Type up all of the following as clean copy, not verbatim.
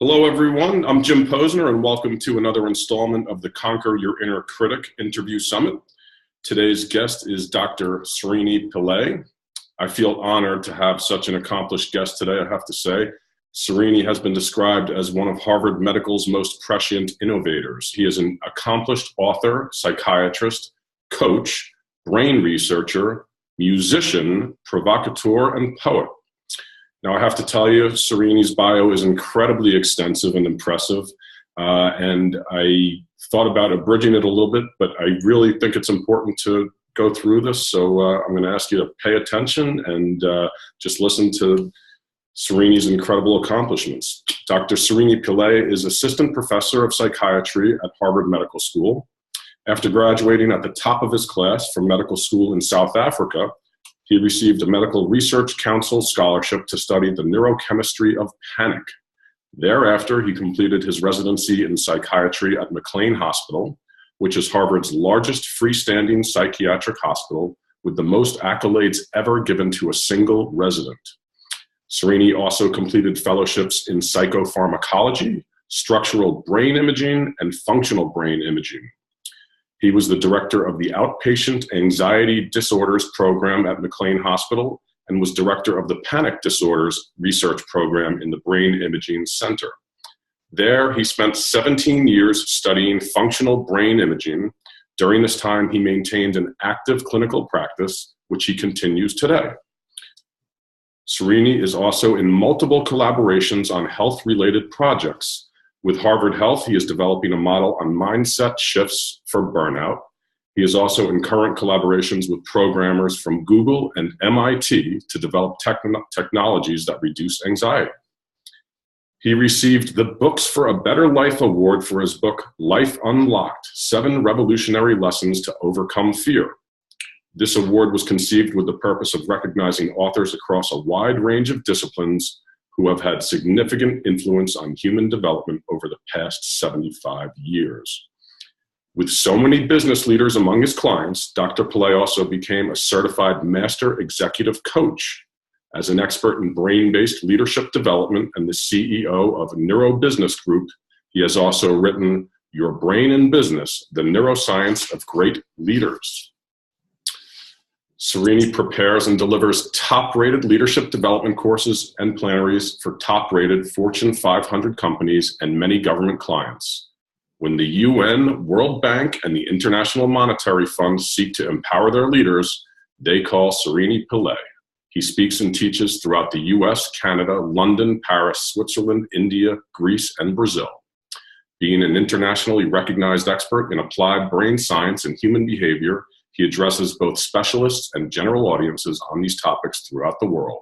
Hello, everyone. I'm Jim Posner, and welcome to another installment of the Conquer Your Inner Critic Interview Summit. Today's guest is Dr. Srini Pillay. I feel honored to have such an accomplished guest today, I have to say. Srini has been described as one of Harvard Medical's most prescient innovators. He is an accomplished author, psychiatrist, coach, brain researcher, musician, provocateur, and poet. Now, I have to tell you, Srini's bio is incredibly extensive and impressive, and I thought about abridging it a little bit, but I really think it's important to go through this, so I'm going to ask you to pay attention and just listen to Srini's incredible accomplishments. Dr. Srini Pillay is Assistant Professor of Psychiatry at Harvard Medical School. After graduating at the top of his class from medical school in South Africa, he received a Medical Research Council scholarship to study the neurochemistry of panic. Thereafter, he completed his residency in psychiatry at McLean Hospital, which is Harvard's largest freestanding psychiatric hospital with the most accolades ever given to a single resident. Srini also completed fellowships in psychopharmacology, structural brain imaging, and functional brain imaging. He was the director of the Outpatient Anxiety Disorders Program at McLean Hospital and was director of the Panic Disorders Research Program in the Brain Imaging Center. There, he spent 17 years studying functional brain imaging. During this time, he maintained an active clinical practice, which he continues today. Srini is also in multiple collaborations on health-related projects. With Harvard Health, he is developing a model on mindset shifts for burnout. He is also in current collaborations with programmers from Google and MIT to develop technologies that reduce anxiety. He received the Books for a Better Life Award for his book, Life Unlocked: 7 Revolutionary Lessons to Overcome Fear. This award was conceived with the purpose of recognizing authors across a wide range of disciplines who have had significant influence on human development over the past 75 years. With so many business leaders among his clients, Dr. Pillay also became a certified master executive coach. As an expert in brain-based leadership development and the CEO of Neurobusiness Group, he has also written Your Brain in Business: The Neuroscience of Great Leaders. Srini prepares and delivers top-rated leadership development courses and plenaries for top-rated Fortune 500 companies and many government clients. When the UN, World Bank, and the International Monetary Fund seek to empower their leaders, they call Srini Pillay. He speaks and teaches throughout the US, Canada, London, Paris, Switzerland, India, Greece, and Brazil. Being an internationally recognized expert in applied brain science and human behavior, he addresses both specialists and general audiences on these topics throughout the world.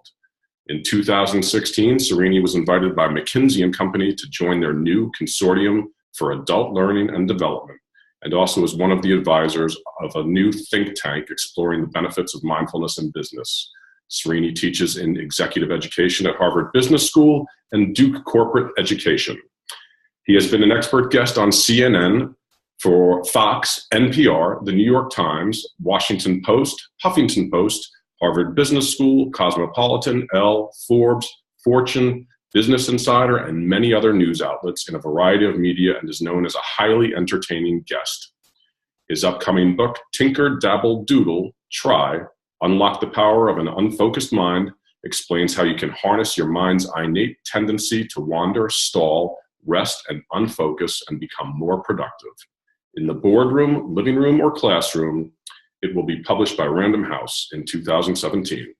In 2016, Srini was invited by McKinsey & Company to join their new Consortium for Adult Learning and Development, and also is one of the advisors of a new think tank exploring the benefits of mindfulness in business. Srini teaches in executive education at Harvard Business School and Duke Corporate Education. He has been an expert guest on CNN, for Fox, NPR, The New York Times, Washington Post, Huffington Post, Harvard Business School, Cosmopolitan, Elle, Forbes, Fortune, Business Insider, and many other news outlets in a variety of media, and is known as a highly entertaining guest. His upcoming book, Tinker, Dabble, Doodle, Try, Unlock the Power of an Unfocused Mind, explains how you can harness your mind's innate tendency to wander, stall, rest, and unfocus and become more productive. In the boardroom, living room, or classroom, it will be published by Random House in 2017.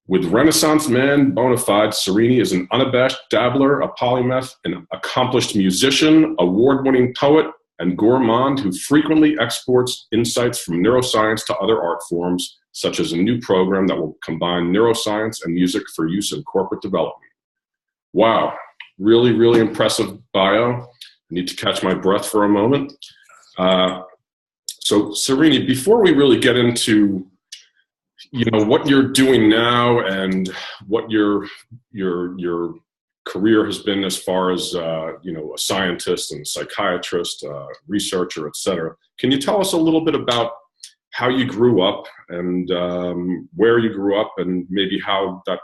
With Renaissance man bona fide, Srini is an unabashed dabbler, a polymath, an accomplished musician, award-winning poet, and gourmand who frequently exports insights from neuroscience to other art forms, such as a new program that will combine neuroscience and music for use in corporate development. Wow, really, really impressive bio. I need to catch my breath for a moment. So Srini, before we really get into what you're doing now and what your career has been as far as a scientist and psychiatrist, researcher, etc., can you tell us a little bit about how you grew up and where you grew up and maybe how that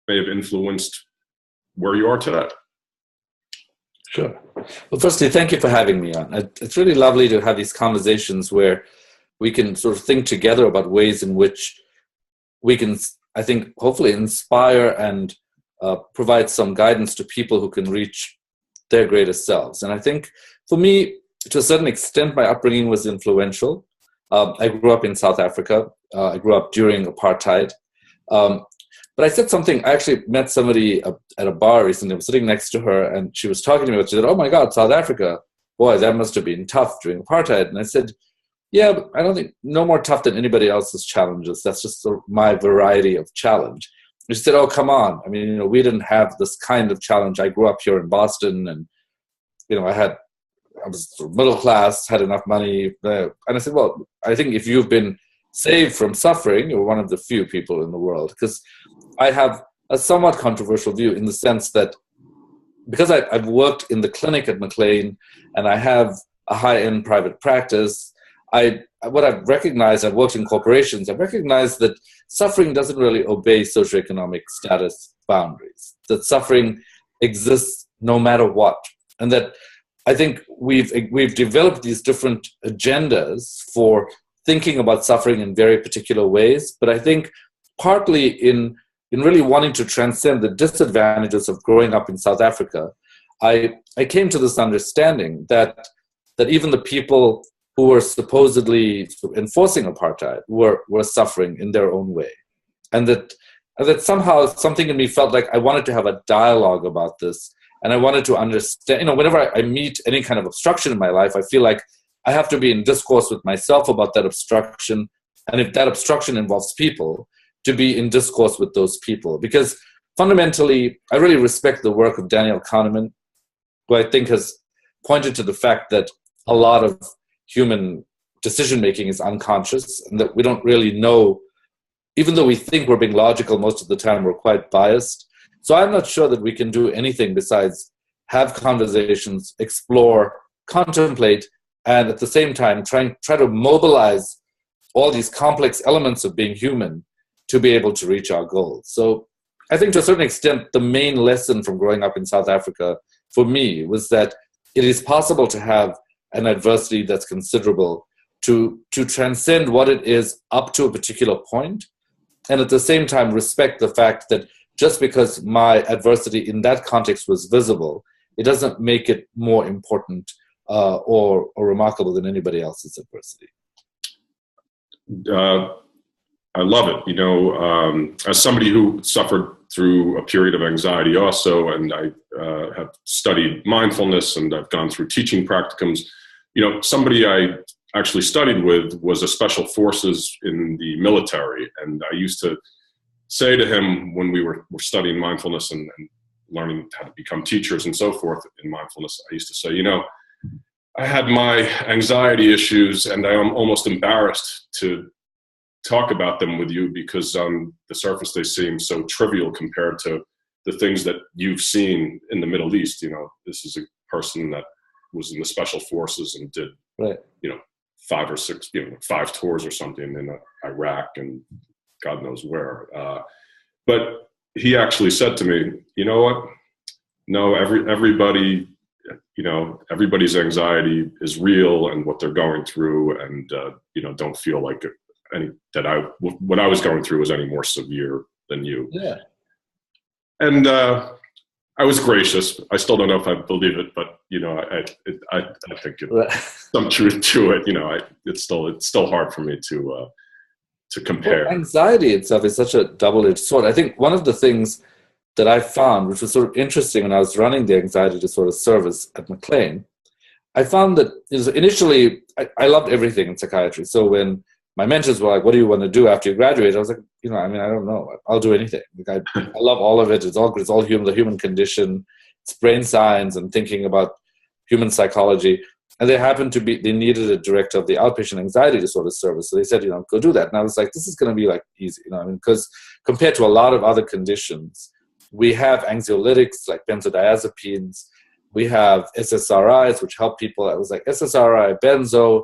may have influenced where you are today? Sure. Well, firstly, thank you for having me on. It's really lovely to have these conversations where we can sort of think together about ways in which we can, I think, hopefully inspire and provide some guidance to people who can reach their greatest selves. And I think for me, to a certain extent, my upbringing was influential. I grew up in South Africa. I grew up during apartheid. But I said something, I actually met somebody at a bar recently. I was sitting next to her and she was talking to me about, she said, oh my God, South Africa, boy, that must have been tough during apartheid. And I said, yeah, but I don't think, no more tough than anybody else's challenges. That's just sort of my variety of challenge. And she said, oh, come on. I mean, we didn't have this kind of challenge. I grew up here in Boston and, I was sort of middle class, had enough money. And I said, well, I think if you've been saved from suffering, you're one of the few people in the world. Because I have a somewhat controversial view in the sense that because I've worked in the clinic at McLean and I have a high-end private practice, what I've recognized, I've worked in corporations, I've recognized that suffering doesn't really obey socioeconomic status boundaries, that suffering exists no matter what. And that I think we've developed these different agendas for thinking about suffering in very particular ways, but I think partly in really wanting to transcend the disadvantages of growing up in South Africa, I came to this understanding that even the people who were supposedly enforcing apartheid were suffering in their own way. And that somehow something in me felt like I wanted to have a dialogue about this. And I wanted to understand, whenever I meet any kind of obstruction in my life, I feel like I have to be in discourse with myself about that obstruction. And if that obstruction involves people, to be in discourse with those people. Because fundamentally, I really respect the work of Daniel Kahneman, who I think has pointed to the fact that a lot of human decision-making is unconscious and that we don't really know, even though we think we're being logical most of the time, we're quite biased. So I'm not sure that we can do anything besides have conversations, explore, contemplate, and at the same time try to mobilize all these complex elements of being human to be able to reach our goals. So I think to a certain extent, the main lesson from growing up in South Africa for me was that it is possible to have an adversity that's considerable, to transcend what it is up to a particular point, and at the same time respect the fact that just because my adversity in that context was visible, it doesn't make it more important or remarkable than anybody else's adversity. I love it. As somebody who suffered through a period of anxiety also, and I have studied mindfulness and I've gone through teaching practicums, somebody I actually studied with was a special forces in the military. And I used to say to him when we were studying mindfulness and learning how to become teachers and so forth in mindfulness, I used to say, I had my anxiety issues and I am almost embarrassed to talk about them with you because on the surface they seem so trivial compared to the things that you've seen in the Middle East. This is a person that was in the special forces and did, right. 5 or 6, 5 tours or something in Iraq and God knows where. But he actually said to me, you know what? No, everybody, everybody's anxiety is real and what they're going through, and don't feel like what I was going through was any more severe than you. Yeah. And I was gracious. I still don't know if I believe it, but I think it's some truth to it. It's still hard for me to compare. Well, anxiety itself is such a double-edged sword. I think one of the things that I found, which was sort of interesting when I was running the anxiety disorder service at McLean, I found that initially I loved everything in psychiatry. So when my mentors were like, what do you want to do after you graduate? I was like, I don't know. I'll do anything. I love all of it. It's all human, the human condition. It's brain science and thinking about human psychology. And they needed a director of the outpatient anxiety disorder service. So they said, go do that. And I was like, this is going to be like easy, because compared to a lot of other conditions, we have anxiolytics like benzodiazepines. We have SSRIs, which help people. I was like, SSRI, benzo,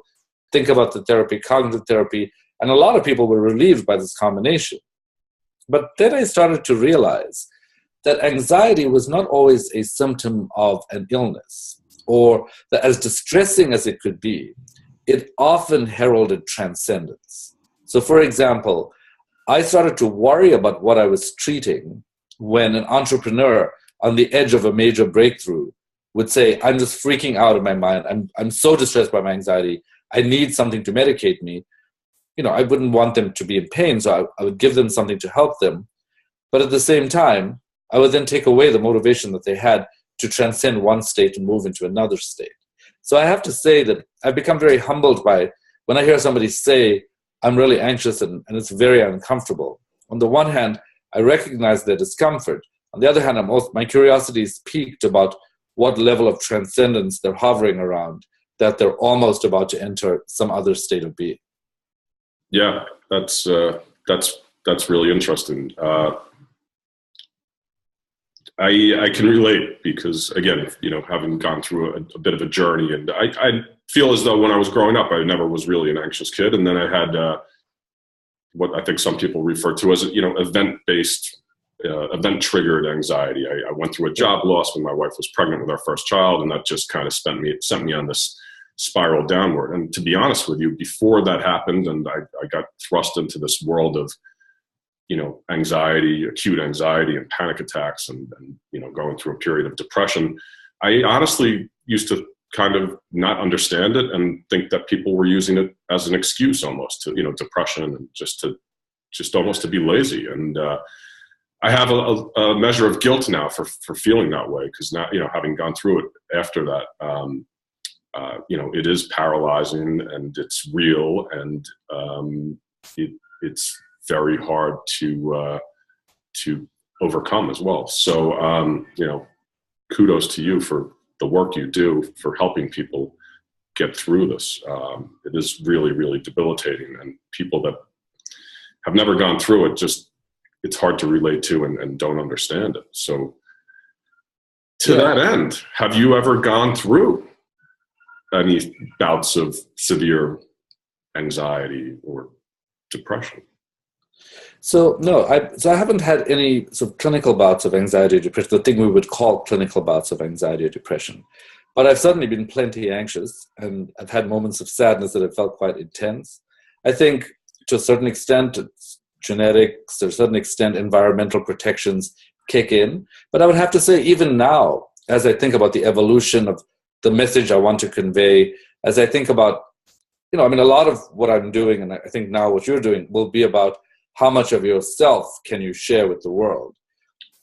think about the therapy, cognitive therapy. And a lot of people were relieved by this combination. But then I started to realize that anxiety was not always a symptom of an illness, or that as distressing as it could be, it often heralded transcendence. So, for example, I started to worry about what I was treating when an entrepreneur on the edge of a major breakthrough would say, I'm just freaking out of my mind. I'm so distressed by my anxiety. I need something to medicate me. I wouldn't want them to be in pain, so I would give them something to help them. But at the same time, I would then take away the motivation that they had to transcend one state and move into another state. So I have to say that I've become very humbled by when I hear somebody say, I'm really anxious and it's very uncomfortable. On the one hand, I recognize their discomfort. On the other hand, my curiosity is piqued about what level of transcendence they're hovering around, that they're almost about to enter some other state of being. Yeah, that's really interesting. I can relate because, again, having gone through a bit of a journey, and I feel as though when I was growing up, I never was really an anxious kid, and then I had what I think some people refer to as event-based, event-triggered anxiety. I went through a job loss when my wife was pregnant with our first child, and that just kind of sent me on this spiral downward. And to be honest with you, before that happened, and I got thrust into this world of anxiety, acute anxiety and panic attacks and going through a period of depression, I honestly used to kind of not understand it and think that people were using it as an excuse almost to, depression and just almost to be lazy. And I have a measure of guilt now for feeling that way, because now, having gone through it after that, it is paralyzing and it's real, and it's very hard to overcome as well. So, kudos to you for the work you do for helping people get through this. It is really, really debilitating, and people that have never gone through it, it's hard to relate to and don't understand it. So to that end, have you ever gone through any bouts of severe anxiety or depression? So no, I haven't had any sort of clinical bouts of anxiety or depression, the thing we would call clinical bouts of anxiety or depression. But I've certainly been plenty anxious, and I've had moments of sadness that have felt quite intense. I think to a certain extent, it's genetics, to a certain extent, environmental protections kick in. But I would have to say, even now, as I think about the evolution of the message I want to convey, as I think about, a lot of what I'm doing, and I think now what you're doing, will be about how much of yourself can you share with the world.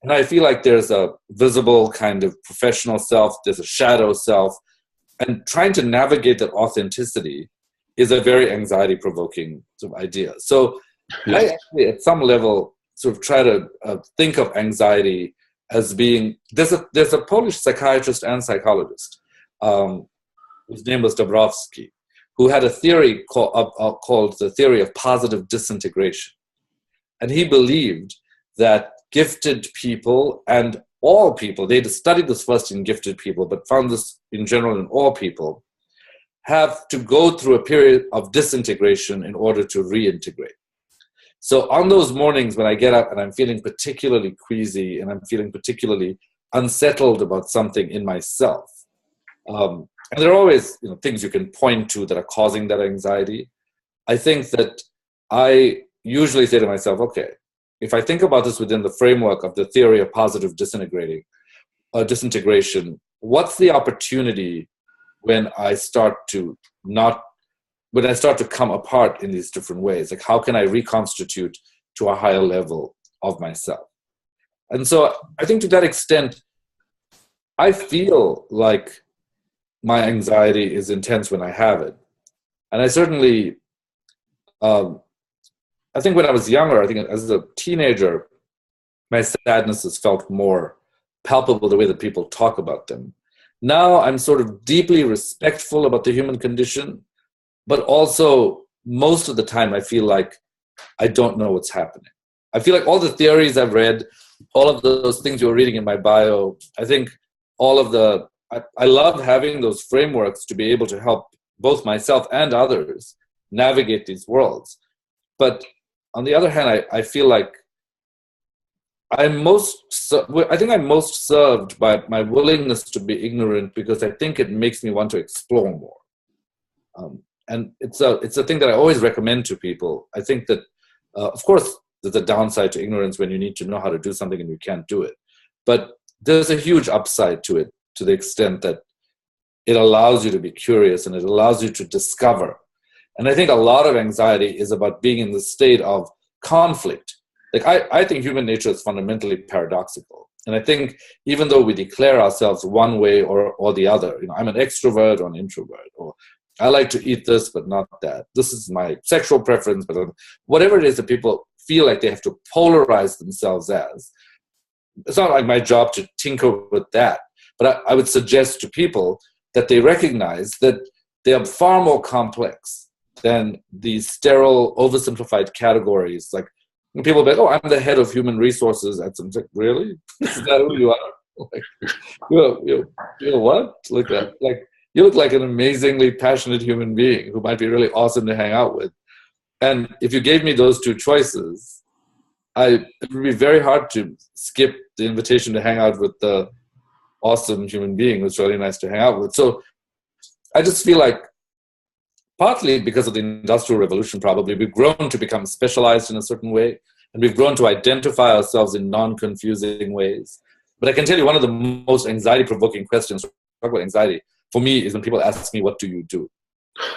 And I feel like there's a visible kind of professional self, there's a shadow self, and trying to navigate that authenticity is a very anxiety-provoking sort of idea. So I actually, at some level, sort of try to think of anxiety as being, there's a Polish psychiatrist and psychologist, whose name was Dabrowski, who had a theory called the theory of positive disintegration. And he believed that gifted people and all people, they studied this first in gifted people, but found this in general in all people, have to go through a period of disintegration in order to reintegrate. So on those mornings when I get up and I'm feeling particularly queasy and I'm feeling particularly unsettled about something in myself, and there are always things you can point to that are causing that anxiety, I think that I usually say to myself, okay, if I think about this within the framework of the theory of positive disintegration, what's the opportunity when I start to come apart in these different ways? Like, how can I reconstitute to a higher level of myself? And so I think to that extent, I feel like my anxiety is intense when I have it. And I certainly, I think when I was younger, I think as a teenager, my sadnesses felt more palpable the way that people talk about them. Now I'm sort of deeply respectful about the human condition, but also most of the time I feel like I don't know what's happening. I feel like all the theories I've read, all of those things you were reading in my bio, I think I love having those frameworks to be able to help both myself and others navigate these worlds. But on the other hand, I feel like I think I'm most served by my willingness to be ignorant, because I think it makes me want to explore more. And it's a thing that I always recommend to people. I think that, of course, there's a downside to ignorance when you need to know how to do something and you can't do it. But there's a huge upside to it, to the extent that it allows you to be curious and it allows you to discover. And I think a lot of anxiety is about being in the state of conflict. Like I think human nature is fundamentally paradoxical. And I think even though we declare ourselves one way or the other, I'm an extrovert or an introvert, or I like to eat this, but not that. This is my sexual preference, but whatever it is that people feel like they have to polarize themselves as, it's not like my job to tinker with that. But I would suggest to people that they recognize that they are far more complex than these sterile, oversimplified categories. Like, people be like, oh, I'm the head of human resources at some, like, really? Is that who you are? Like, you're what? Like, you look like an amazingly passionate human being who might be really awesome to hang out with. And if you gave me those two choices, it would be very hard to skip the invitation to hang out with the awesome human being who's really nice to hang out with. So I just feel like, partly because of the Industrial Revolution, probably, we've grown to become specialized in a certain way, and we've grown to identify ourselves in non-confusing ways. But I can tell you, one of the most anxiety-provoking questions, talk about anxiety, for me, is when people ask me, what do you do?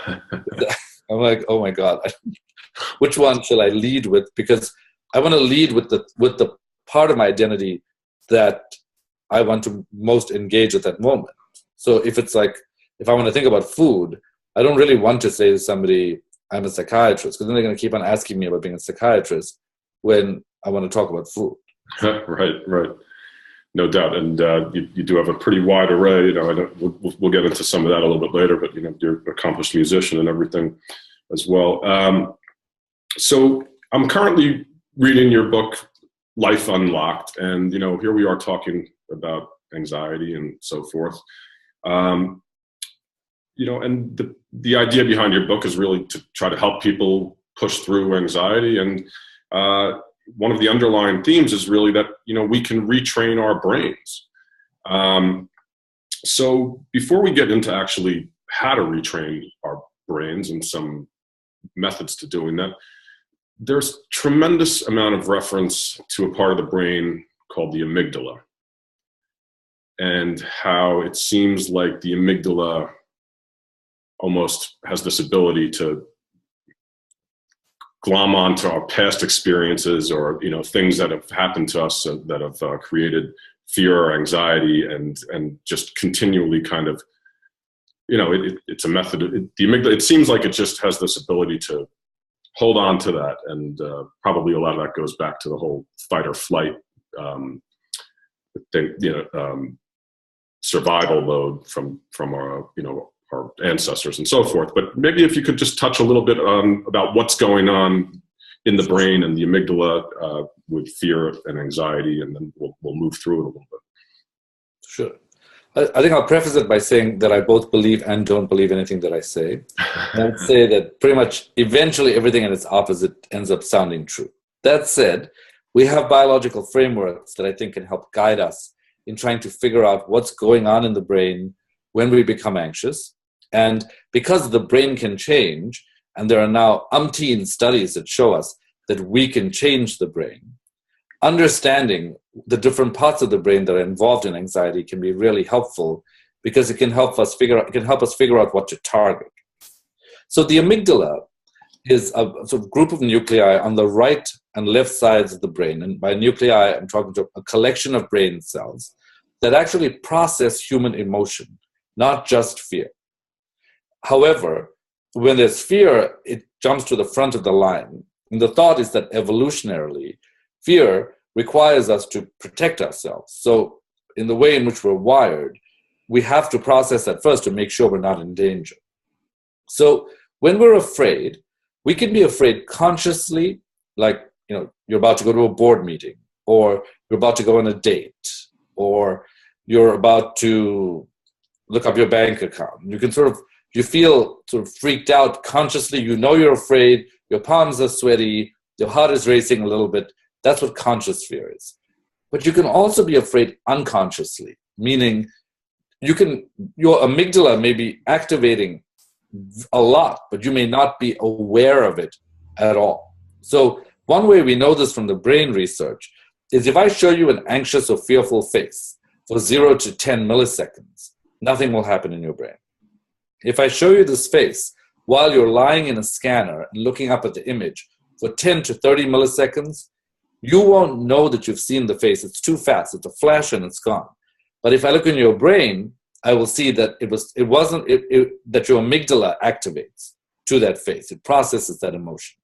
I'm like, oh my God, which one shall I lead with? Because I want to lead with the part of my identity that I want to most engage at that moment. So if it's like, if I want to think about food, I don't really want to say to somebody, I'm a psychiatrist, because then they're going to keep on asking me about being a psychiatrist when I want to talk about food. Right. No doubt. And you do have a pretty wide array. We'll get into some of that a little bit later, but you're an accomplished musician and everything as well. So I'm currently reading your book, Life Unlocked, and here we are talking about anxiety and so forth. And the idea behind your book is really to try to help people push through anxiety. And one of the underlying themes is really that, we can retrain our brains. So before we get into actually how to retrain our brains and some methods to doing that, there's tremendous amount of reference to a part of the brain called the amygdala, and how it seems like the amygdala almost has this ability to glom onto our past experiences, or things that have happened to us that have created fear or anxiety, and just continually kind of, it's a method. The amygdala, it seems like it just has this ability to hold on to that, and probably a lot of that goes back to the whole fight or flight thing, survival mode from our our ancestors and so forth. But maybe if you could just touch a little bit about what's going on in the brain and the amygdala with fear and anxiety, and then we'll move through it a little bit. Sure. I think I'll preface it by saying that I both believe and don't believe anything that I say. I would say that pretty much eventually everything and its opposite ends up sounding true. That said, we have biological frameworks that I think can help guide us in trying to figure out what's going on in the brain when we become anxious. And because the brain can change, and there are now umpteen studies that show us that we can change the brain, understanding the different parts of the brain that are involved in anxiety can be really helpful, because it can help us figure out what to target. So the amygdala is a sort of group of nuclei on the right and left sides of the brain. And by nuclei, I'm talking to a collection of brain cells that actually process human emotion, not just fear. However, when there's fear, it jumps to the front of the line. And the thought is that evolutionarily, fear requires us to protect ourselves. So in the way in which we're wired, we have to process that first to make sure we're not in danger. So when we're afraid, we can be afraid consciously, like, you're about to go to a board meeting, or you're about to go on a date, or you're about to look up your bank account. You feel sort of freaked out consciously. You're afraid. Your palms are sweaty. Your heart is racing a little bit. That's what conscious fear is. But you can also be afraid unconsciously, meaning your amygdala may be activating a lot, but you may not be aware of it at all. So one way we know this from the brain research is if I show you an anxious or fearful face for 0 to 10 milliseconds, nothing will happen in your brain. If I show you this face while you're lying in a scanner and looking up at the image for 10 to 30 milliseconds, you won't know that you've seen the face. It's too fast. It's a flash and it's gone. But if I look in your brain, I will see that that your amygdala activates to that face. It processes that emotion.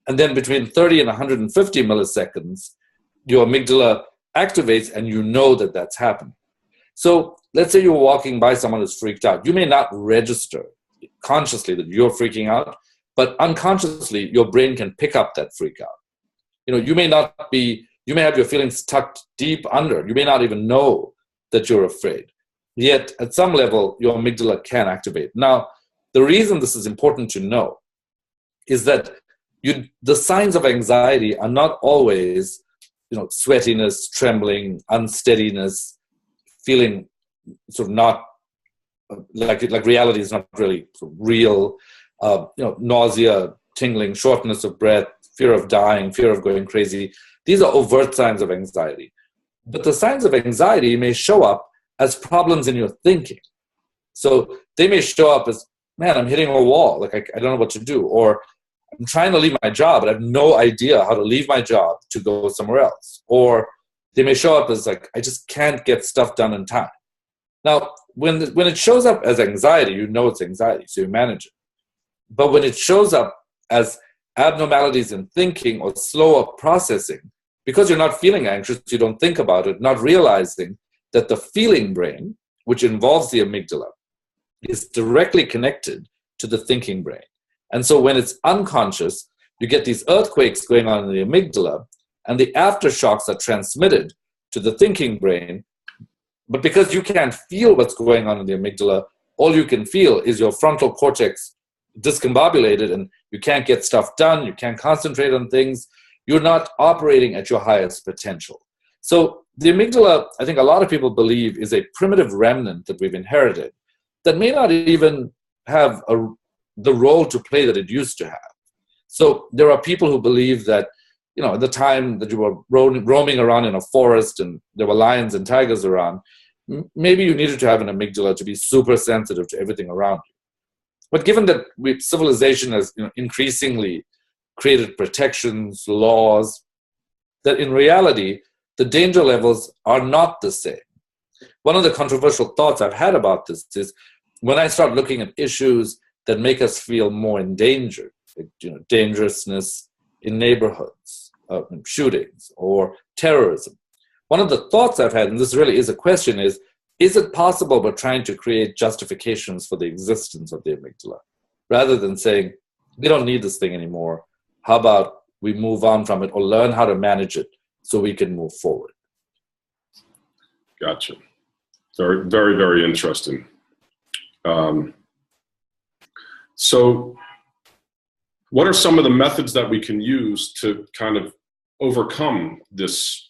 And then between 30 and 150 milliseconds, your amygdala activates and you know that that's happening. So let's say you're walking by someone who's freaked out. You may not register consciously that you're freaking out, but unconsciously your brain can pick up that freak out. You may have your feelings tucked deep under. You may not even know that you're afraid. Yet at some level, your amygdala can activate. Now, the reason this is important to know is that the signs of anxiety are not always, sweatiness, trembling, unsteadiness, feeling sort of not like reality is not really real, nausea, tingling, shortness of breath, fear of dying, fear of going crazy. These are overt signs of anxiety. But the signs of anxiety may show up as problems in your thinking. So they may show up as, man, I'm hitting a wall. Like, I don't know what to do. Or I'm trying to leave my job, but I have no idea how to leave my job to go somewhere else. Or they may show up as like, I just can't get stuff done in time. Now, when it shows up as anxiety, you know it's anxiety, so you manage it. But when it shows up as abnormalities in thinking or slower processing, because you're not feeling anxious, you don't think about it, not realizing that the feeling brain, which involves the amygdala, is directly connected to the thinking brain. And so when it's unconscious, you get these earthquakes going on in the amygdala, and the aftershocks are transmitted to the thinking brain. But because you can't feel what's going on in the amygdala, all you can feel is your frontal cortex discombobulated, and you can't get stuff done, you can't concentrate on things, you're not operating at your highest potential. So the amygdala, I think a lot of people believe, is a primitive remnant that we've inherited that may not even have the role to play that it used to have. So there are people who believe that, at the time that you were roaming around in a forest and there were lions and tigers around, maybe you needed to have an amygdala to be super sensitive to everything around you. But given that civilization has increasingly created protections, laws, that in reality, the danger levels are not the same. One of the controversial thoughts I've had about this is when I start looking at issues that make us feel more endangered, like, dangerousness in neighborhoods, shootings, or terrorism. One of the thoughts I've had, and this really is a question, is it possible we're trying to create justifications for the existence of the amygdala, rather than saying, we don't need this thing anymore. How about we move on from it or learn how to manage it so we can move forward? Gotcha. Very, very, very interesting. So what are some of the methods that we can use to kind of overcome this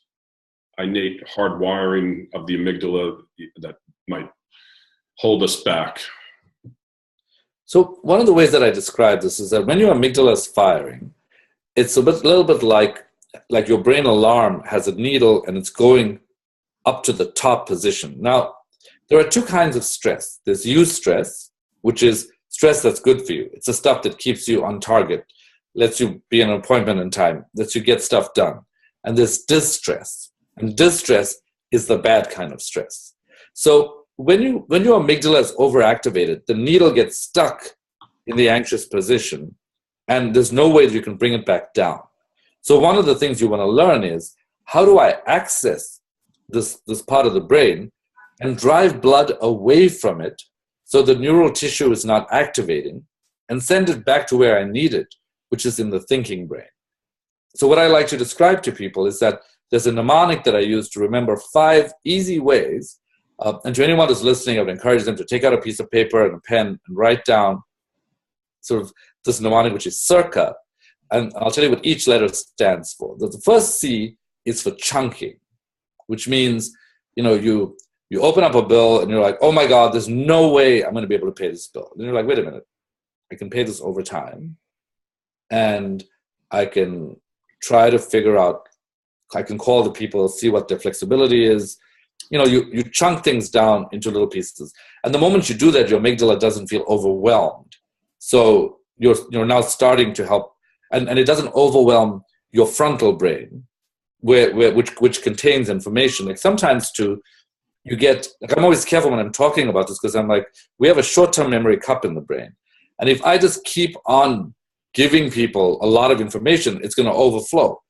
innate hardwiring of the amygdala that might hold us back? So one of the ways that I describe this is that when your amygdala is firing, it's little bit like your brain alarm has a needle and it's going up to the top position. Now, there are two kinds of stress. There's eustress, which is stress that's good for you. It's the stuff that keeps you on target, lets you be in an appointment in time, lets you get stuff done. And there's distress. And distress is the bad kind of stress. So when your amygdala is overactivated, the needle gets stuck in the anxious position, and there's no way that you can bring it back down. So one of the things you want to learn is, how do I access this part of the brain and drive blood away from it so the neural tissue is not activating, and send it back to where I need it, which is in the thinking brain? So what I like to describe to people is that there's a mnemonic that I use to remember 5 easy ways. And to anyone who's listening, I would encourage them to take out a piece of paper and a pen and write down sort of this mnemonic, which is circa. And I'll tell you what each letter stands for. The first C is for chunking. which means, you open up a bill and you're like, oh my God, there's no way I'm going to be able to pay this bill. And you're like, wait a minute, I can pay this over time, and I can try to figure out, I can call the people, see what their flexibility is. You chunk things down into little pieces. And the moment you do that, your amygdala doesn't feel overwhelmed. So you're now starting to help, and it doesn't overwhelm your frontal brain, which contains information. Like sometimes you get, like I'm always careful when I'm talking about this, because I'm like, we have a short-term memory cup in the brain. And if I just keep on giving people a lot of information, it's going to overflow.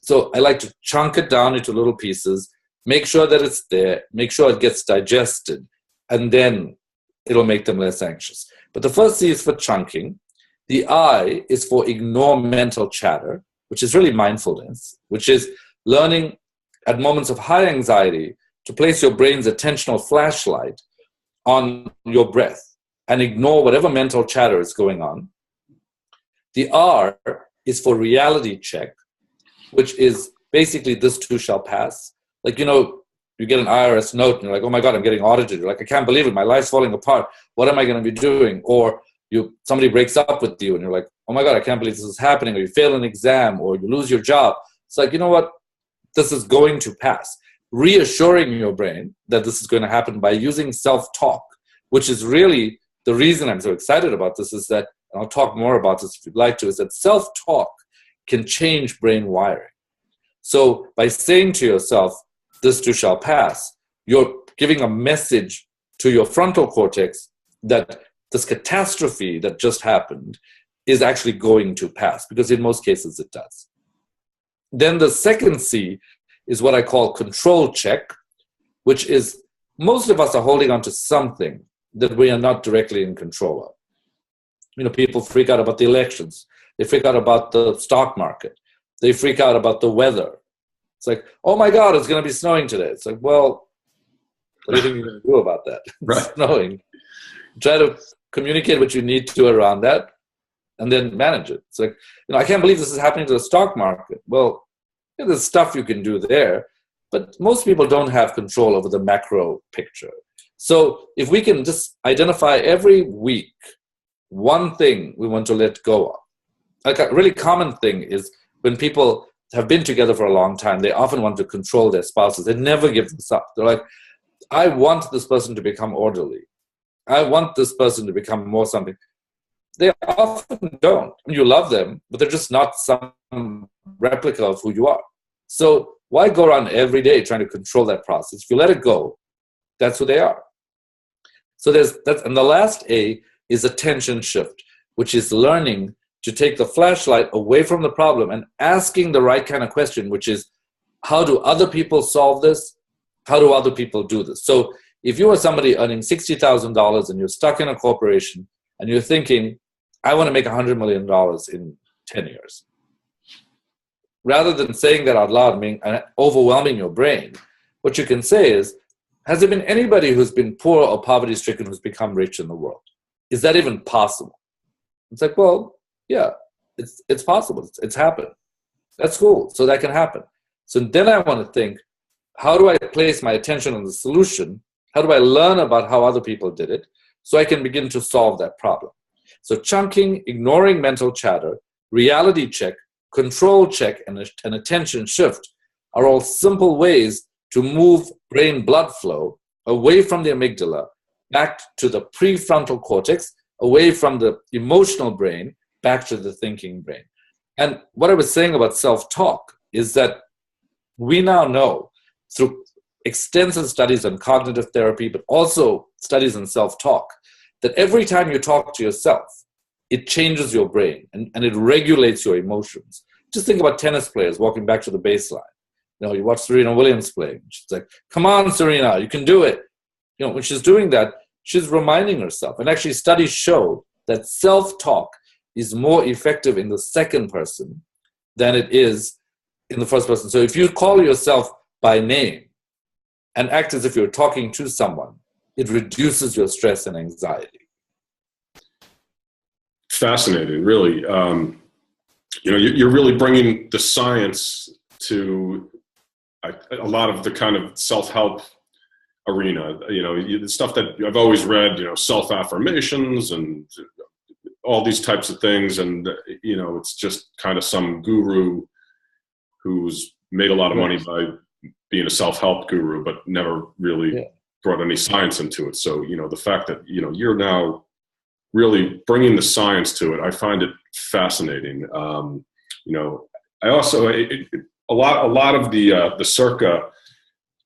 So I like to chunk it down into little pieces, make sure that it's there, make sure it gets digested, and then it'll make them less anxious. But the first C is for chunking. The I is for ignore mental chatter, which is really mindfulness, which is learning at moments of high anxiety to place your brain's attentional flashlight on your breath and ignore whatever mental chatter is going on. The R is for reality check, which is basically this too shall pass. Like, you get an IRS note and you're like, oh my God, I'm getting audited. You're like, I can't believe it. My life's falling apart. What am I going to be doing? Or somebody breaks up with you and you're like, oh my God, I can't believe this is happening. Or you fail an exam, or you lose your job. It's like, you know what? This is going to pass. Reassuring your brain that this is going to happen by using self-talk, which is really the reason I'm so excited about this, is that, and I'll talk more about this if you'd like to, is that self-talk can change brain wiring. So by saying to yourself, this too shall pass, you're giving a message to your frontal cortex that this catastrophe that just happened is actually going to pass, because in most cases it does. Then the second C is what I call control check, which is most of us are holding on to something that we are not directly in control of. People freak out about the elections. They freak out about the stock market. They freak out about the weather. It's like, oh my God, it's going to be snowing today. It's like, well, what do you think you're going to do about that? It's snowing. Try to communicate what you need to around that, and then manage it. It's like, I can't believe this is happening to the stock market. Well, there's stuff you can do there, but most people don't have control over the macro picture. So if we can just identify every week one thing we want to let go of. Like a really common thing is when people have been together for a long time, they often want to control their spouses. They never give this up. They're like, I want this person to become orderly. I want this person to become more something. They often don't. You love them, but they're just not some replica of who you are. So why go around every day trying to control that process? If you let it go, that's who they are. So and the last A is attention shift, which is learning to take the flashlight away from the problem and asking the right kind of question, which is, how do other people solve this? How do other people do this? So if you are somebody earning $60,000 and you're stuck in a corporation and you're thinking, I want to make $100 million in 10 years. Rather than saying that out loud, and overwhelming your brain, what you can say is, has there been anybody who's been poor or poverty-stricken who's become rich in the world? Is that even possible? It's like, well, yeah, it's possible. It's happened. That's cool. So that can happen. So then I want to think, how do I place my attention on the solution? How do I learn about how other people did it so I can begin to solve that problem? So chunking, ignoring mental chatter, reality check, control check, and attention shift are all simple ways to move brain blood flow away from the amygdala, back to the prefrontal cortex, away from the emotional brain, back to the thinking brain. And what I was saying about self-talk is that we now know through extensive studies on cognitive therapy, but also studies on self-talk, that every time you talk to yourself, it changes your brain and it regulates your emotions. Just think about tennis players walking back to the baseline. You watch Serena Williams play. She's like, come on, Serena, you can do it. When she's doing that, she's reminding herself. And actually studies show that self-talk is more effective in the second person than it is in the first person. So if you call yourself by name and act as if you're talking to someone, it reduces your stress and anxiety. Fascinating, really. You're really bringing the science to a lot of the kind of self-help arena, the stuff that I've always read, self-affirmations and all these types of things. And, it's just kind of some guru who's made a lot of money by being a self-help guru, but never really brought any science into it. So, the fact that, you're now really bringing the science to it, I find it fascinating. I also, a lot of the circa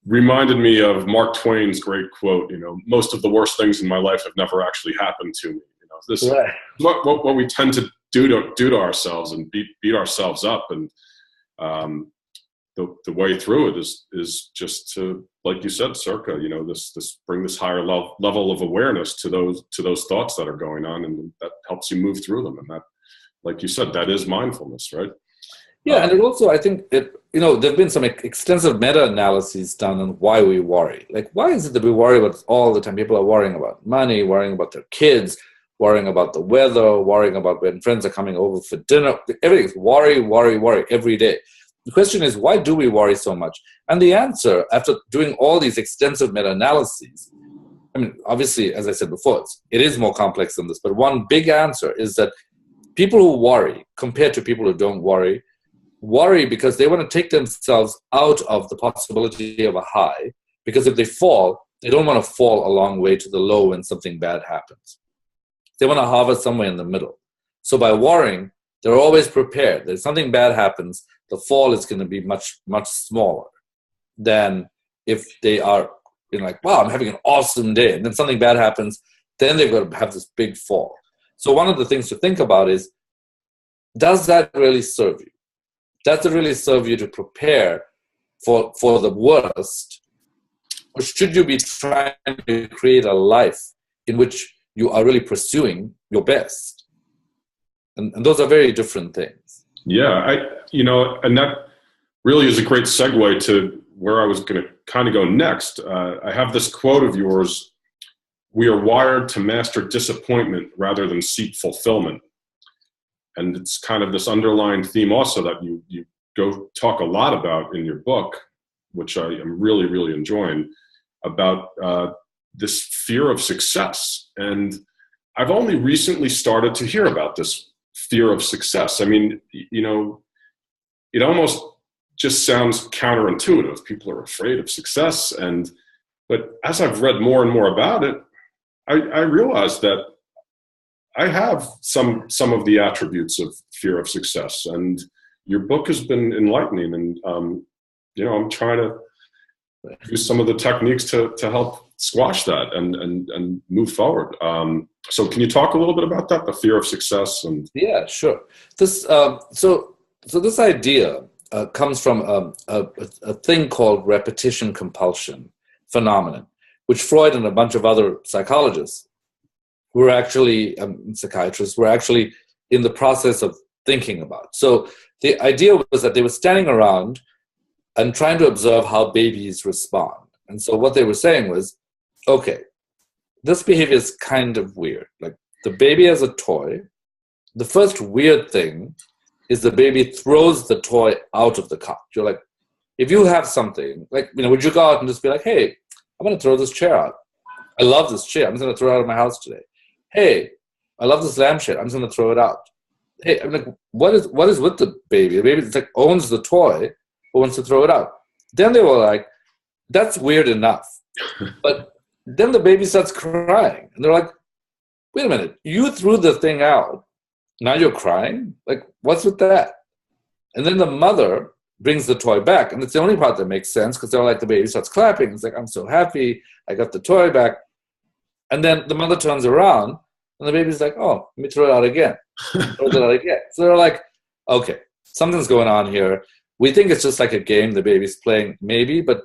reminded me of Mark Twain's great quote, most of the worst things in my life have never actually happened to me. This what we tend to do to ourselves and beat ourselves up. And the way through it is just to, like you said, circa, this bring this higher level of awareness to those thoughts that are going on, and that helps you move through them. And that, like you said, that is mindfulness, right? Yeah, and it also, I think, there have been some extensive meta-analyses done on why we worry. Like, why is it that we worry about all the time? People are worrying about money, worrying about their kids, worrying about the weather, worrying about when friends are coming over for dinner. Everything's worry, worry, worry every day. The question is, why do we worry so much? And the answer, after doing all these extensive meta-analyses, I mean, obviously, as I said before, it is more complex than this, but one big answer is that people who worry, compared to people who don't worry because they want to take themselves out of the possibility of a high, because if they fall, they don't want to fall a long way to the low when something bad happens. They want to hover somewhere in the middle. So by worrying, they're always prepared that if something bad happens, the fall is going to be much, much smaller than if they are like, wow, I'm having an awesome day. And then something bad happens, then they've got to have this big fall. So one of the things to think about is, does that really serve you? Does it really serve you to prepare for the worst? Or should you be trying to create a life in which you are really pursuing your best? And those are very different things. Yeah, and that really is a great segue to where I was going to kind of go next. I have this quote of yours: "We are wired to master disappointment rather than seek fulfillment." And it's kind of this underlying theme also that you go talk a lot about in your book, which I am really, really enjoying, about this fear of success. And I've only recently started to hear about this fear of success. I mean, it almost just sounds counterintuitive. People are afraid of success. But as I've read more and more about it, I realized that I have some of the attributes of fear of success, and your book has been enlightening. And I'm trying to use some of the techniques to help squash that and move forward. So, can you talk a little bit about that, the fear of success? And yeah, sure. This so this idea comes from a thing called repetition compulsion phenomenon, which Freud and a bunch of other psychologists were actually, psychiatrists, were actually in the process of thinking about. So the idea was that they were standing around and trying to observe how babies respond. And so what they were saying was, okay, this behavior is kind of weird. Like, the baby has a toy. The first weird thing is the baby throws the toy out of the cot. You're like, if you have something, like, would you go out and just be like, hey, I'm going to throw this chair out. I love this chair. I'm just going to throw it out of my house today. Hey, I love this lampshade. I'm just going to throw it out. Hey, I'm like, what is with the baby? The baby like owns the toy, but wants to throw it out. Then they were like, that's weird enough. But then the baby starts crying. And they're like, wait a minute, you threw the thing out. Now you're crying? Like, what's with that? And then the mother brings the toy back. And it's the only part that makes sense, because they're like, the baby starts clapping. It's like, I'm so happy. I got the toy back. And then the mother turns around, and the baby's like, oh, let me throw it out again. Throws it out again. So they're like, okay, something's going on here. We think it's just like a game the baby's playing, maybe, but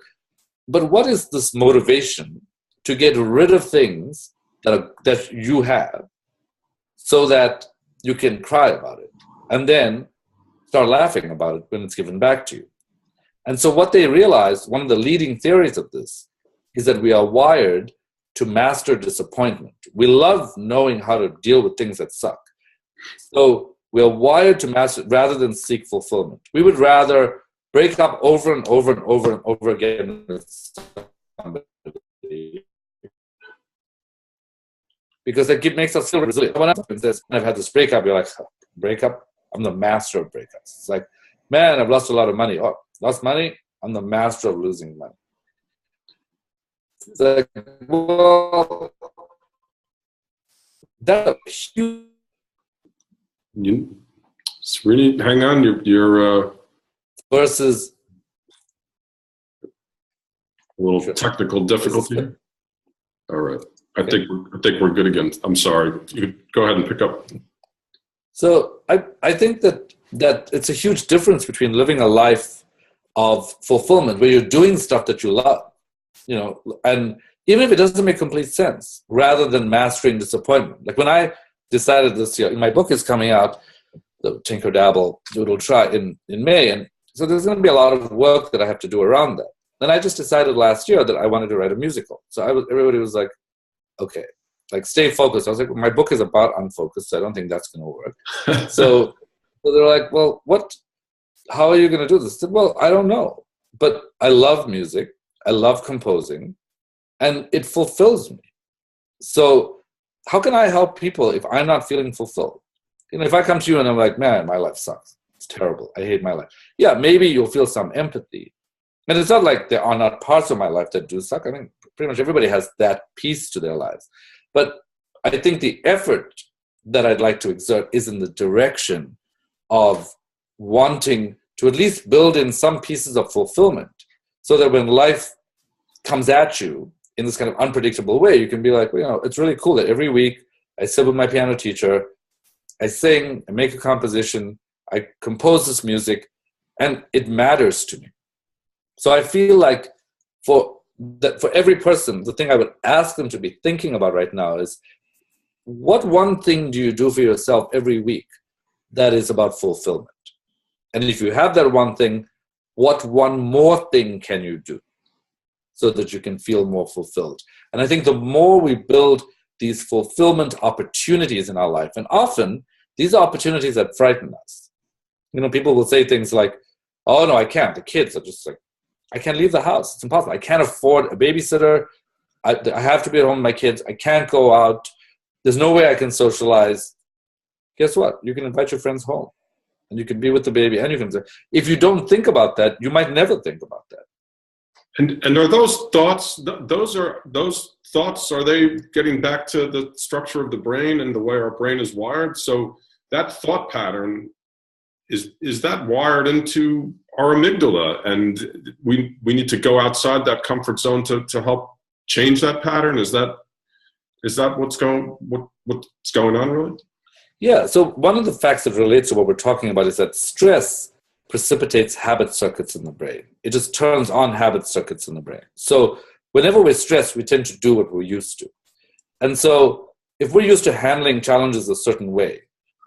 what is this motivation to get rid of things that you have so that you can cry about it and then start laughing about it when it's given back to you? And so what they realized, one of the leading theories of this, is that we are wired to master disappointment. We love knowing how to deal with things that suck. So we are wired to master rather than seek fulfillment. We would rather break up over and over and over and over again with somebody, because that makes us feel resilient. When I've had this breakup, you're like, breakup? I'm the master of breakups. It's like, man, I've lost a lot of money. Oh, lost money? I'm the master of losing money. It's like, well, that's huge. Srini, hang on. You're versus a little technical difficulty. All right. I think we're good again. I'm sorry. You could go ahead and pick up. So I think that it's a huge difference between living a life of fulfillment where you're doing stuff that you love, and even if it doesn't make complete sense, rather than mastering disappointment. Like when I decided this year, my book is coming out, the Tinker Dabble Doodle Try in May, and so there's going to be a lot of work that I have to do around that. And I just decided last year that I wanted to write a musical. So everybody was like, okay, like stay focused. I was like, my book is about unfocused, so I don't think that's going to work. So they're like, well, how are you going to do this? I said, well, I don't know, but I love music. I love composing, and it fulfills me. So how can I help people if I'm not feeling fulfilled? If I come to you and I'm like, man, my life sucks. It's terrible. I hate my life. Yeah, maybe you'll feel some empathy. And it's not like there are not parts of my life that do suck. I mean, pretty much everybody has that piece to their lives. But I think the effort that I'd like to exert is in the direction of wanting to at least build in some pieces of fulfillment so that when life comes at you in this kind of unpredictable way, you can be like, well, it's really cool that every week I sit with my piano teacher, I sing, I make a composition, I compose this music, and it matters to me. So I feel like for every person, the thing I would ask them to be thinking about right now is, what one thing do you do for yourself every week that is about fulfillment? And if you have that one thing, what one more thing can you do so that you can feel more fulfilled? And I think the more we build these fulfillment opportunities in our life, and often these are opportunities that frighten us. People will say things like, oh no, I can't. The kids are just like, I can't leave the house. It's impossible. I can't afford a babysitter. I have to be at home with my kids. I can't go out. There's no way I can socialize. Guess what? You can invite your friends home and you can be with the baby, and you can say, if you don't think about that, you might never think about that. And are those thoughts, are they getting back to the structure of the brain and the way our brain is wired? So that thought pattern, is that wired into our amygdala, and we need to go outside that comfort zone to help change that pattern? Is that what's going on, really? Yeah. So one of the facts that relates to what we're talking about is that stress precipitates habit circuits in the brain. It just turns on habit circuits in the brain. So whenever we're stressed, we tend to do what we're used to. And so if we're used to handling challenges a certain way,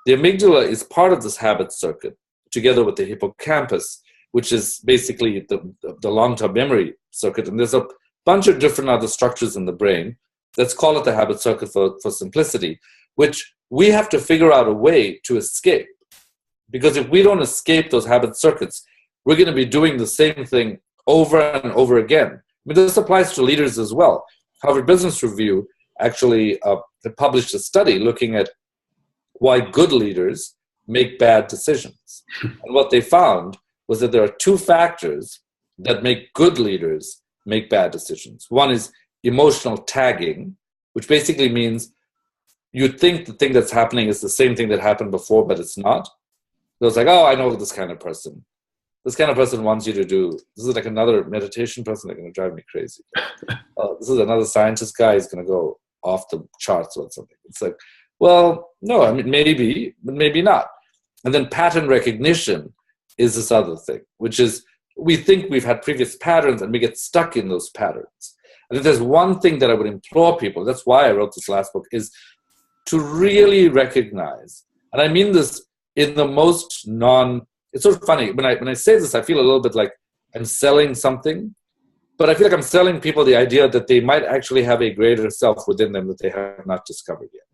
the amygdala is part of this habit circuit together with the hippocampus, which is basically the long-term memory circuit. And there's a bunch of different other structures in the brain. Let's call it the habit circuit for simplicity, which we have to figure out a way to escape. Because if we don't escape those habit circuits, we're going to be doing the same thing over and over again. I mean, this applies to leaders as well. Harvard Business Review actually published a study looking at why good leaders make bad decisions. And what they found was that there are two factors that make good leaders make bad decisions. One is emotional tagging, which basically means you think the thing that's happening is the same thing that happened before, but it's not. So it's like, oh, I know this kind of person. This kind of person wants you to do, this is like another meditation person, they're going to drive me crazy. This is another scientist guy, he's going to go off the charts or something. It's like, well, no, I mean, maybe, but maybe not. And then pattern recognition is this other thing, which is we think we've had previous patterns and we get stuck in those patterns. And if there's one thing that I would implore people, that's why I wrote this last book, is to really recognize, and I mean this in the most it's sort of funny, when I say this, I feel a little bit like I'm selling something, but I feel like I'm selling people the idea that they might actually have a greater self within them that they have not discovered yet.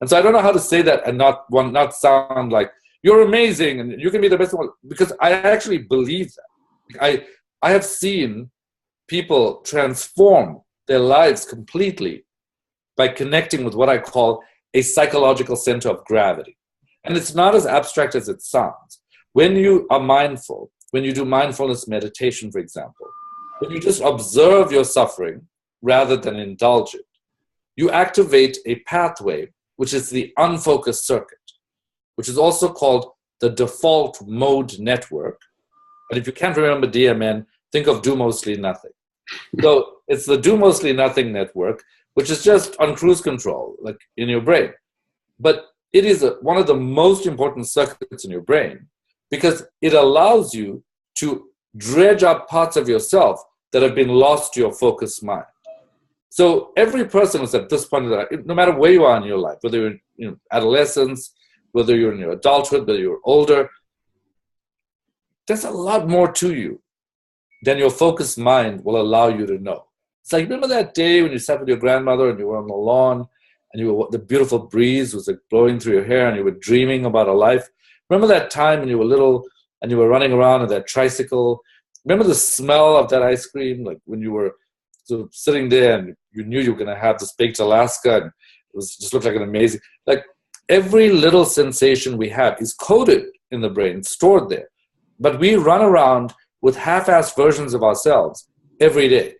And so I don't know how to say that and not sound like, you're amazing and you can be the best one, because I actually believe that. I have seen people transform their lives completely by connecting with what I call a psychological center of gravity. And it's not as abstract as it sounds. When you are mindful, when you do mindfulness meditation, for example, when you just observe your suffering rather than indulge it, you activate a pathway, which is the unfocused circuit, which is also called the default mode network. And if you can't remember DMN, think of do mostly nothing. So it's the do mostly nothing network, which is just on cruise control, like in your brain. But it is one of the most important circuits in your brain because it allows you to dredge up parts of yourself that have been lost to your focused mind. So every person is at this point, no matter where you are in your life, whether you're in adolescence, whether you're in your adulthood, whether you're older, there's a lot more to you than your focused mind will allow you to know. It's like, remember that day when you sat with your grandmother and you were on the lawn and the beautiful breeze was like blowing through your hair and you were dreaming about a life? Remember that time when you were little and you were running around on that tricycle? Remember the smell of that ice cream? Like when you were sort of sitting there and you knew you were going to have this baked Alaska and it was just looked like an amazing, like every little sensation we have is coded in the brain, stored there. But we run around with half-assed versions of ourselves every day.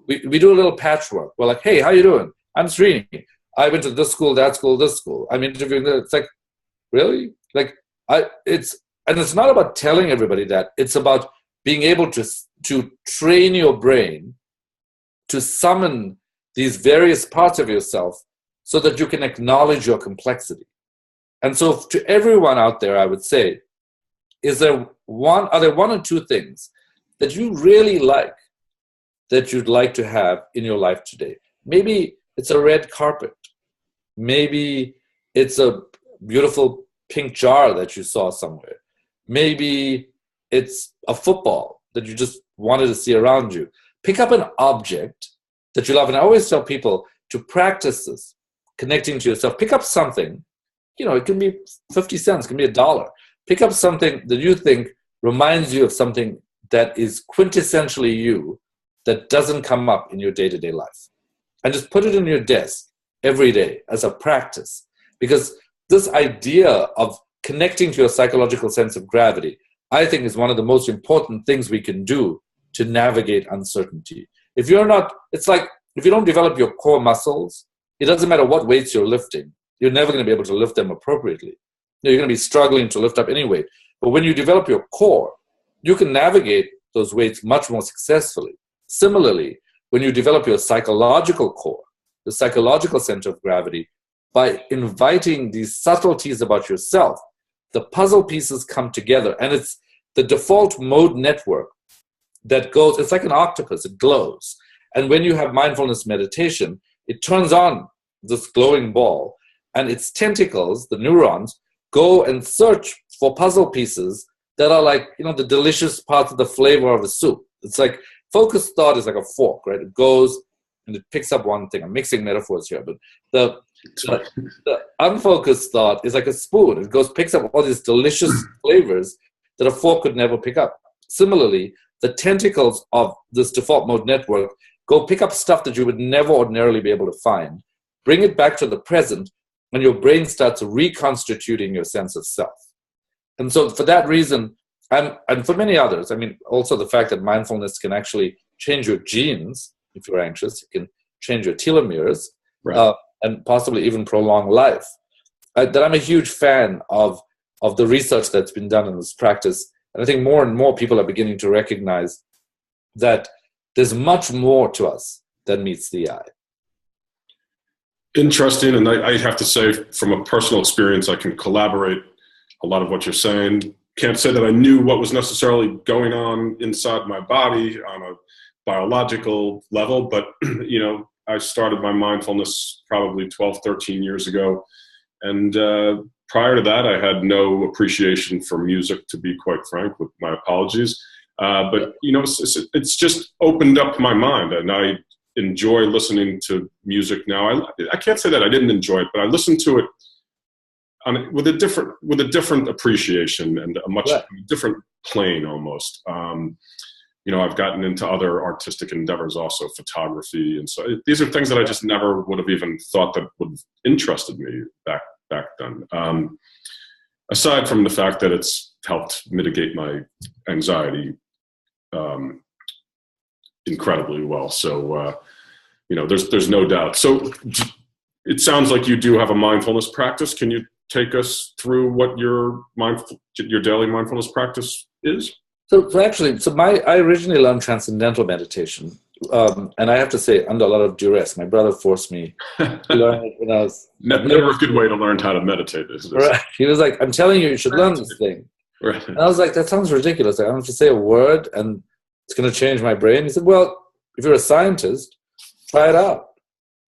We do a little patchwork. We're like, hey, how you doing? I'm Srini. I went to this school, that school, this school. I'm interviewing this. It's like, really? Like, it's not about telling everybody that. It's about being able to train your brain to summon these various parts of yourself so that you can acknowledge your complexity. And so to everyone out there, I would say, are there one or two things that you really like that you'd like to have in your life today? Maybe it's a red carpet. Maybe it's a beautiful pink jar that you saw somewhere. Maybe it's a football that you just wanted to see around you. Pick up an object that you love. And I always tell people to practice this, connecting to yourself. Pick up something, it can be 50 cents, it can be $1. Pick up something that you think reminds you of something that is quintessentially you, that doesn't come up in your day-to-day life. And just put it in your desk every day as a practice. Because this idea of connecting to your psychological sense of gravity, I think is one of the most important things we can do to navigate uncertainty. It's like if you don't develop your core muscles, it doesn't matter what weights you're lifting, you're never going to be able to lift them appropriately. You're going to be struggling to lift up any weight. But when you develop your core, you can navigate those weights much more successfully. Similarly, when you develop your psychological core, the psychological center of gravity, by inviting these subtleties about yourself, the puzzle pieces come together. And it's the default mode network that goes, it's like an octopus, it glows. And when you have mindfulness meditation, it turns on this glowing ball, and its tentacles, the neurons, go and search for puzzle pieces that are like, the delicious parts of the flavor of a soup. It's like focused thought is like a fork, right? It goes and it picks up one thing. I'm mixing metaphors here, but the unfocused thought is like a spoon. It goes, picks up all these delicious flavors that a fork could never pick up. Similarly, the tentacles of this default mode network go pick up stuff that you would never ordinarily be able to find, bring it back to the present, and your brain starts reconstituting your sense of self. And so for that reason, and for many others, also the fact that mindfulness can actually change your genes if you're anxious, it can change your telomeres, right. And possibly even prolong life. That I'm a huge fan of the research that's been done in this practice. And I think more and more people are beginning to recognize that there's much more to us than meets the eye. Interesting, and I have to say, from a personal experience, I can collaborate a lot of what you're saying. Can't say that I knew what was necessarily going on inside my body on a biological level, but I started my mindfulness probably 12, 13 years ago, and prior to that, I had no appreciation for music, to be quite frank, with my apologies. But it's just opened up my mind, and I enjoy listening to music now. I can't say that I didn't enjoy it, but I listened to it with a different appreciation and a much different plane almost. I've gotten into other artistic endeavors also, photography. And so these are things that I just never would have even thought that would have interested me back then. Aside from the fact that it's helped mitigate my anxiety incredibly well. So, there's no doubt. So it sounds like you do have a mindfulness practice. Can you take us through what your daily mindfulness practice is? So I originally learned transcendental meditation, and I have to say, under a lot of duress. My brother forced me to learn it when I was never a good way to learn how to meditate. Right. He was like, "I'm telling you, you should learn this thing." Right. And I was like, "That sounds ridiculous. I don't have to say a word, and it's going to change my brain." He said, "Well, if you're a scientist, try it out.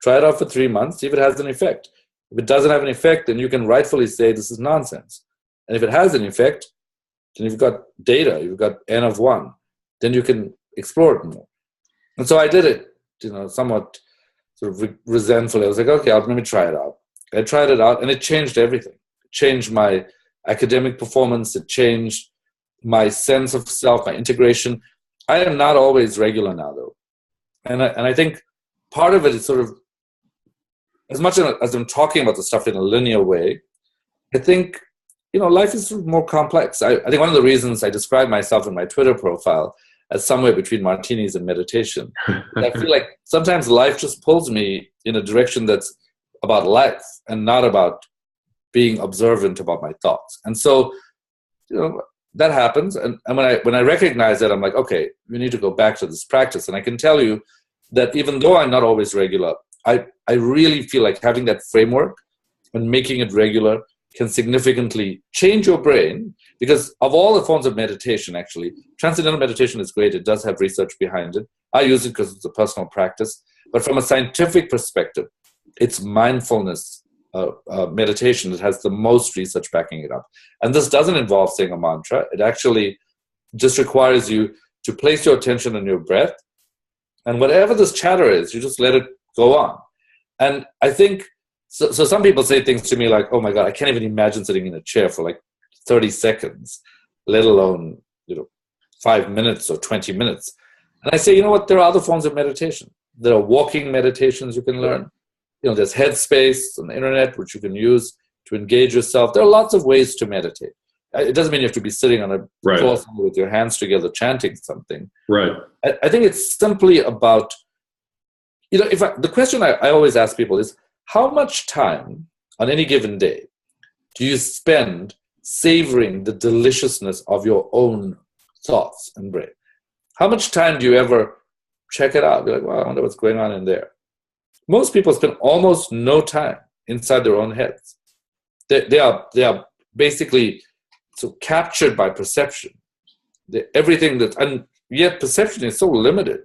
Try it out for 3 months. See if it has an effect. If it doesn't have an effect, then you can rightfully say this is nonsense. And if it has an effect, then you've got data, you've got N of 1, then you can explore it more." And so I did it, somewhat sort of resentfully. I was like, okay, let me try it out. I tried it out, and it changed everything. It changed my academic performance. It changed my sense of self, my integration. I am not always regular now, though. And I think part of it is sort of, as much as I'm talking about the stuff in a linear way, I think, life is sort of more complex. I think one of the reasons I describe myself in my Twitter profile as somewhere between martinis and meditation, I feel like sometimes life just pulls me in a direction that's about life and not about being observant about my thoughts. And so, that happens. And when I recognize that, I'm like, okay, we need to go back to this practice. And I can tell you that even though I'm not always regular, I really feel like having that framework and making it regular can significantly change your brain, because of all the forms of meditation, actually, transcendental meditation is great. It does have research behind it. I use it because it's a personal practice. But from a scientific perspective, it's mindfulness meditation that has the most research backing it up. And this doesn't involve saying a mantra. It actually just requires you to place your attention on your breath. And whatever this chatter is, you just let it go on. And I think, so some people say things to me like, oh my God, I can't even imagine sitting in a chair for like 30 seconds, let alone 5 minutes or 20 minutes. And I say, you know what, there are other forms of meditation. There are walking meditations you can learn. There's Headspace on the internet, which you can use to engage yourself. There are lots of ways to meditate. It doesn't mean you have to be sitting on a floor with your hands together chanting something. Right. I think it's simply about, the question I always ask people is, how much time on any given day do you spend savoring the deliciousness of your own thoughts and brain? How much time do you ever check it out? Be like, well, I wonder what's going on in there. Most people spend almost no time inside their own heads. They are basically so captured by perception. And yet perception is so limited.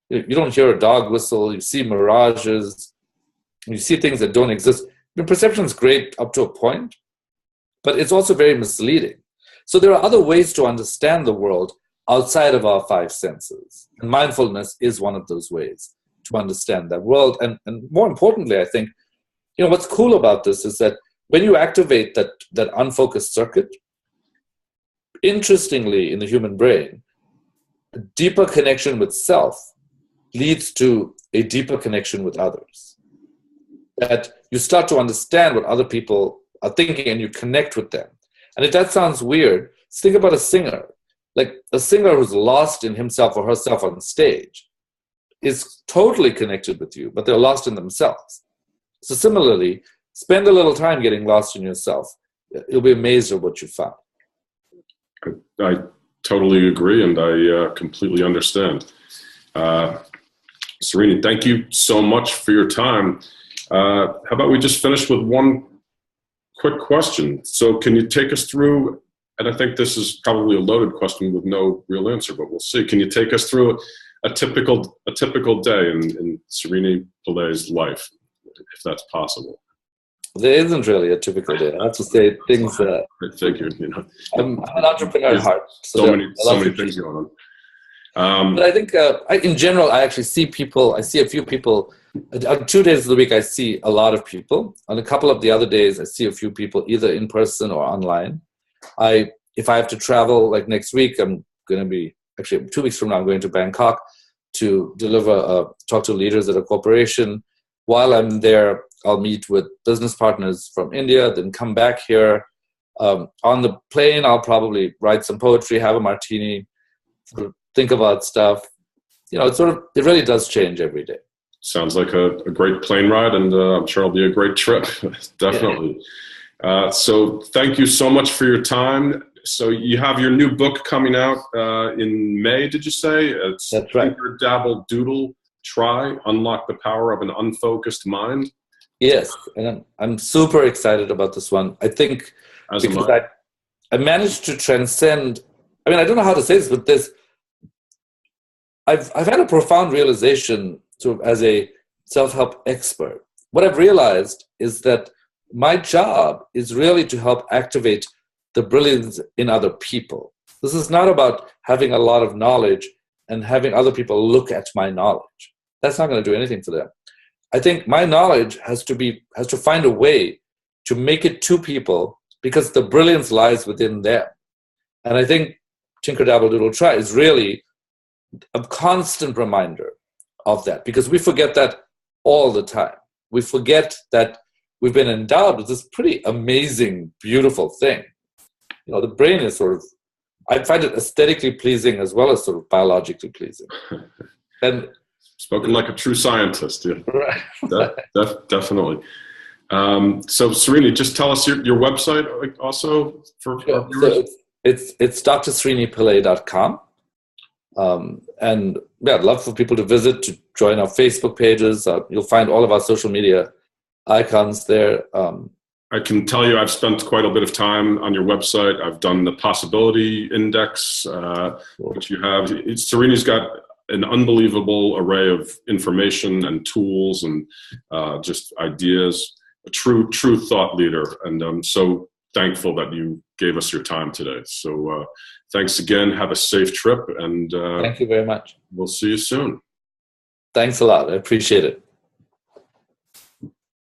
You don't hear a dog whistle. You see mirages. You see things that don't exist. Perception is great up to a point, but it's also very misleading. So there are other ways to understand the world outside of our 5 senses. And mindfulness is one of those ways to understand that world. And more importantly, I think, what's cool about this is that when you activate that unfocused circuit, interestingly, in the human brain, a deeper connection with self leads to a deeper connection with others. That you start to understand what other people are thinking and you connect with them. And if that sounds weird, think about a singer. Like a singer who's lost in himself or herself on stage is totally connected with you, but they're lost in themselves. So similarly, spend a little time getting lost in yourself. You'll be amazed at what you find. I totally agree, and I completely understand. Srini, thank you so much for your time. How about we just finish with one quick question? So can you take us through, and I think this is probably a loaded question with no real answer, but we'll see. Can you take us through a typical day in Srini Pillay's life, if that's possible? There isn't really a typical day. I have to say things that I figured, I'm an entrepreneur at heart. So many things going on. But I think in general, I actually see people. I see a few people. On 2 days of the week, I see a lot of people. On a couple of the other days, I see a few people either in person or online. If I have to travel, like next week, I'm going to be actually 2 weeks from now, I'm going to Bangkok to deliver talk to leaders at a corporation. While I'm there, I'll meet with business partners from India, then come back here. On the plane, I'll probably write some poetry, have a martini, sort of think about stuff. It really does change every day. Sounds like a great plane ride, and I'm sure it'll be a great trip. Definitely. Yeah. So thank you so much for your time. So you have your new book coming out in May, did you say? That's right. Tinker, Dabble, Doodle, Try, Unlock the Power of an Unfocused Mind. Yes, and I'm super excited about this one. I think because I managed to transcend, I don't know how to say this, but I've had a profound realization sort of as a self-help expert. What I've realized is that my job is really to help activate the brilliance in other people. This is not about having a lot of knowledge and having other people look at my knowledge. That's not going to do anything for them. I think my knowledge has to find a way to make it to people because the brilliance lies within them. And I think Tinker, Dabble, Doodle, Try is really a constant reminder of that, because we forget that all the time. We forget that we've been endowed with this pretty amazing, beautiful thing. The brain is I find it aesthetically pleasing as well as sort of biologically pleasing. And spoken like a true scientist, yeah. Right. Definitely. So Srini, just tell us your website also for our viewers. So it's drsrinipillay.com. And I'd love for people to visit, to join our Facebook pages. You'll find all of our social media icons there. I can tell you I've spent quite a bit of time on your website. I've done the possibility index, which you have. Srini's got an unbelievable array of information and tools and just ideas. A true thought leader. And I'm so thankful that you gave us your time today. So thanks again. Have a safe trip. And thank you very much. We'll see you soon. Thanks a lot. I appreciate it.